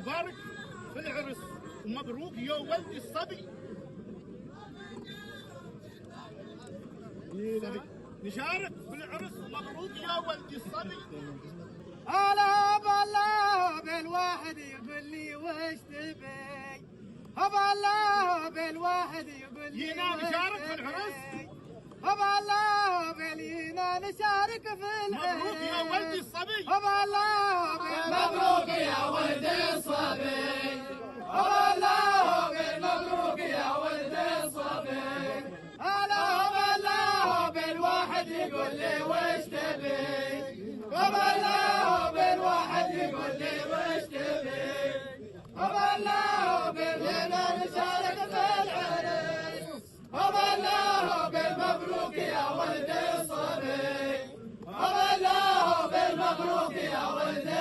نبارك في العرس ومبروك يا ولدي الصبي. نشارك في العرس ومبروك يا ولدي الصبي. هلا بالله بالواحد يقول لي وش تبي، بالله بالواحد يقول لي جينا نشارك في العرس. بالله بالينا نشارك في العرس. مبروك يا ولدي الصبي. بالله مبروك يا ولدي الصبي. بالله مبروك يا ولدي الصبي. هلا بالله بالواحد يقول لي وش تبي، بالله بالواحد يقول لي وش تبي، بالله بالليلة نشارك في العرس، بالله بالمبروك يا ولدي الصبي، بالله بالمبروك يا ولدي